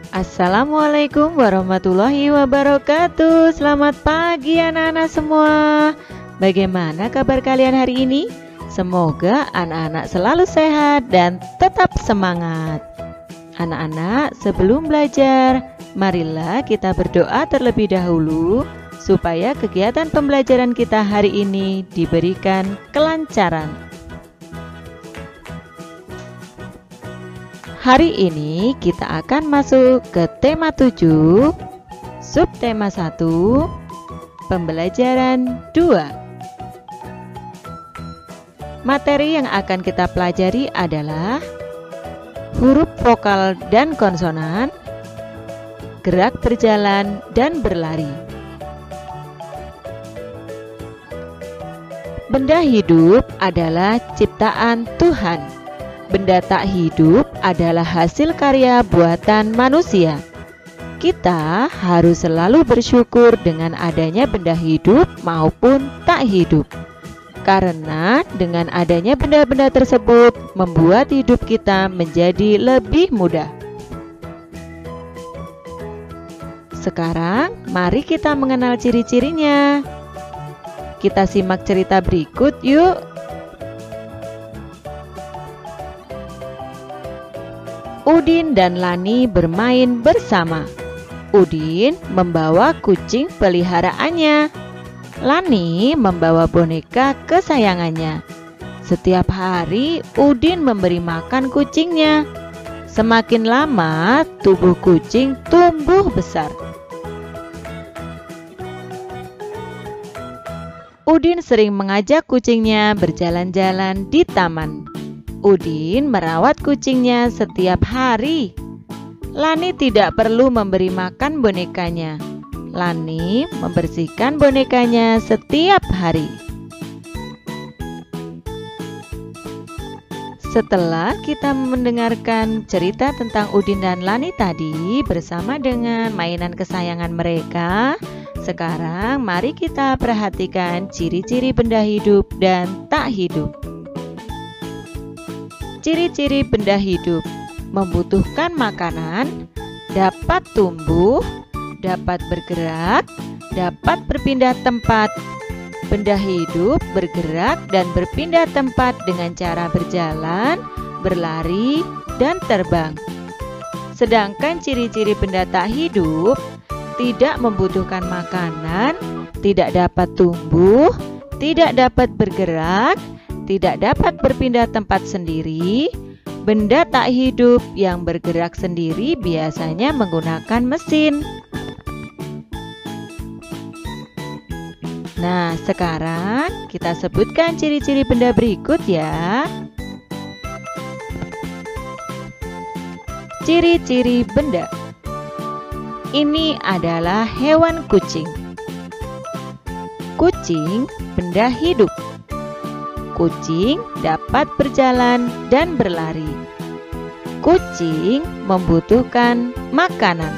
Assalamualaikum warahmatullahi wabarakatuh. Selamat pagi anak-anak semua. Bagaimana kabar kalian hari ini? Semoga anak-anak selalu sehat dan tetap semangat. Anak-anak, sebelum belajar, marilah kita berdoa terlebih dahulu supaya kegiatan pembelajaran kita hari ini diberikan kelancaran. Hari ini kita akan masuk ke tema 7, subtema 1, pembelajaran 2. Materi yang akan kita pelajari adalah huruf vokal dan konsonan, gerak berjalan dan berlari. Benda hidup adalah ciptaan Tuhan. Benda tak hidup adalah hasil karya buatan manusia. Kita harus selalu bersyukur dengan adanya benda hidup maupun tak hidup. Karena dengan adanya benda-benda tersebut membuat hidup kita menjadi lebih mudah. Sekarang mari kita mengenal ciri-cirinya. Kita simak cerita berikut yuk. Udin dan Lani bermain bersama. Udin membawa kucing peliharaannya. Lani membawa boneka kesayangannya. Setiap hari Udin memberi makan kucingnya. Semakin lama tubuh kucing tumbuh besar. Udin sering mengajak kucingnya berjalan-jalan di taman. Udin merawat kucingnya setiap hari. Lani tidak perlu memberi makan bonekanya. Lani membersihkan bonekanya setiap hari. Setelah kita mendengarkan cerita tentang Udin dan Lani tadi bersama dengan mainan kesayangan mereka, sekarang mari kita perhatikan ciri-ciri benda hidup dan tak hidup. Ciri-ciri benda hidup: membutuhkan makanan, dapat tumbuh, dapat bergerak, dapat berpindah tempat. Benda hidup bergerak dan berpindah tempat dengan cara berjalan, berlari, dan terbang. Sedangkan ciri-ciri benda tak hidup: tidak membutuhkan makanan, tidak dapat tumbuh, tidak dapat bergerak, tidak dapat berpindah tempat sendiri. Benda tak hidup yang bergerak sendiri biasanya menggunakan mesin. Nah, sekarang kita sebutkan ciri-ciri benda berikut ya. Ciri-ciri benda. Ini adalah hewan kucing. Kucing benda hidup. Kucing dapat berjalan dan berlari. Kucing membutuhkan makanan.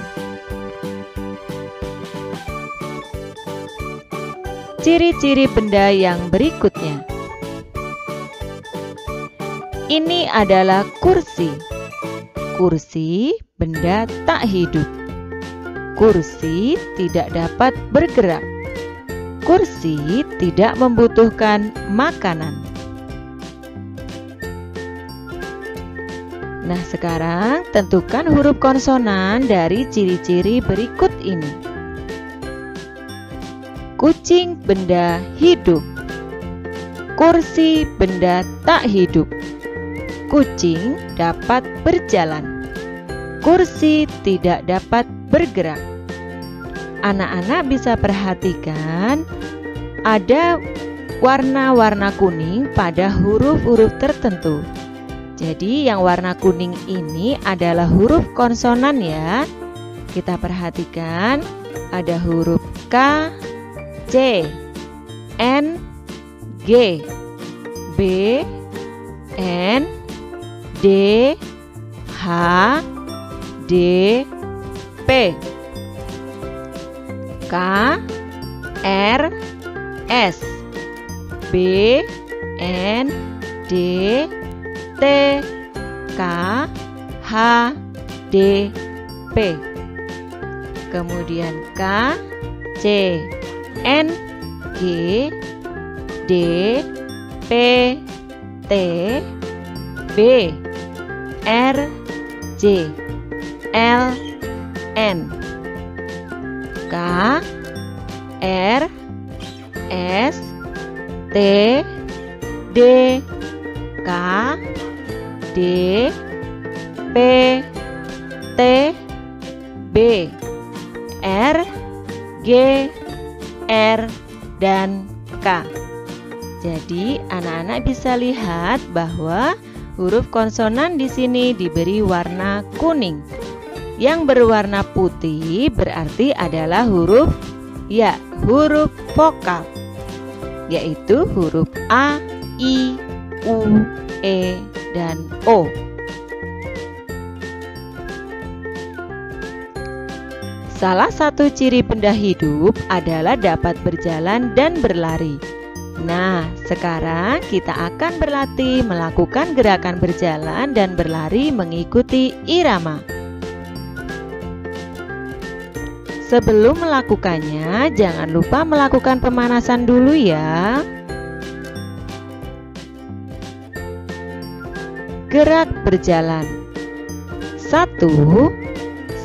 Ciri-ciri benda yang berikutnya. Ini adalah kursi. Kursi benda tak hidup. Kursi tidak dapat bergerak. Kursi tidak membutuhkan makanan. Nah, sekarang tentukan huruf konsonan dari ciri-ciri berikut ini. Kucing benda hidup. Kursi benda tak hidup. Kucing dapat berjalan. Kursi tidak dapat bergerak. Anak-anak bisa perhatikan ada warna-warna kuning pada huruf-huruf tertentu. Jadi yang warna kuning ini adalah huruf konsonan ya. Kita perhatikan ada huruf K, C, N, G, B, N, D, H, D, P, K, R, S, B, N, D, T, K, H, D, P. Kemudian K, C, N, G, D, P, T, B, R, J, L, N, K, R, S, T, D, K, D, P, T, B, R, G, R, dan K. Jadi anak-anak bisa lihat bahwa huruf konsonan di sini diberi warna kuning. Yang berwarna putih berarti adalah huruf vokal, yaitu huruf A, I, U, E, dan O. Salah satu ciri benda hidup adalah dapat berjalan dan berlari. Nah, sekarang kita akan berlatih melakukan gerakan berjalan dan berlari mengikuti irama. Sebelum melakukannya, jangan lupa melakukan pemanasan dulu ya. Gerak berjalan. 1.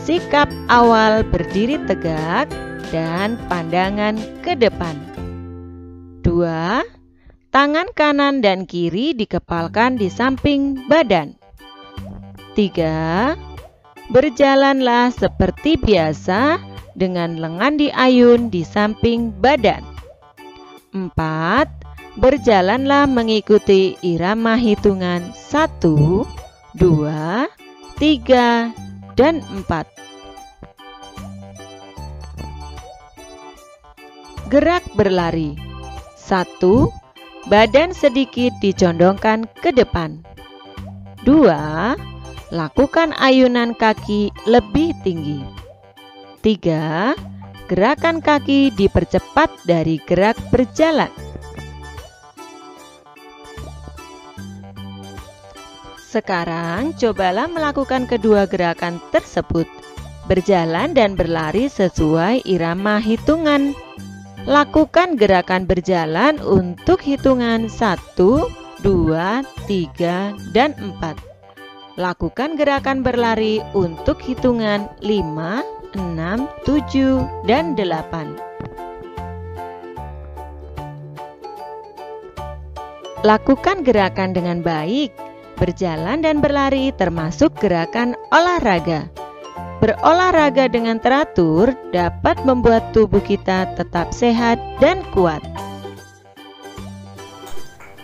Sikap awal berdiri tegak dan pandangan ke depan. 2. Tangan kanan dan kiri dikepalkan di samping badan. 3. Berjalanlah seperti biasa dengan lengan diayun di samping badan. 4. Berjalanlah mengikuti irama hitungan 1, 2, 3, dan 4. Gerak berlari. 1. Badan sedikit dicondongkan ke depan. 2. Lakukan ayunan kaki lebih tinggi. 3. Gerakan kaki dipercepat dari gerak berjalan. Sekarang cobalah melakukan kedua gerakan tersebut, berjalan dan berlari sesuai irama hitungan. Lakukan gerakan berjalan untuk hitungan 1, 2, 3, dan 4. Lakukan gerakan berlari untuk hitungan 5, 6, 7, dan 8. Lakukan gerakan dengan baik. Berjalan dan berlari termasuk gerakan olahraga. Berolahraga dengan teratur dapat membuat tubuh kita tetap sehat dan kuat.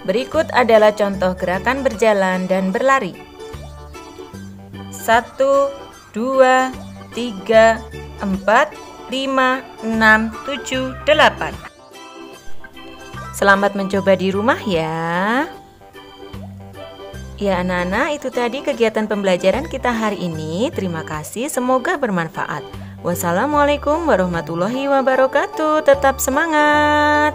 Berikut adalah contoh gerakan berjalan dan berlari. 1, 2, 3, 4, 5, 6, 7, 8. Selamat mencoba di rumah ya. Ya anak-anak, itu tadi kegiatan pembelajaran kita hari ini. Terima kasih, semoga bermanfaat. Wassalamualaikum warahmatullahi wabarakatuh. Tetap semangat.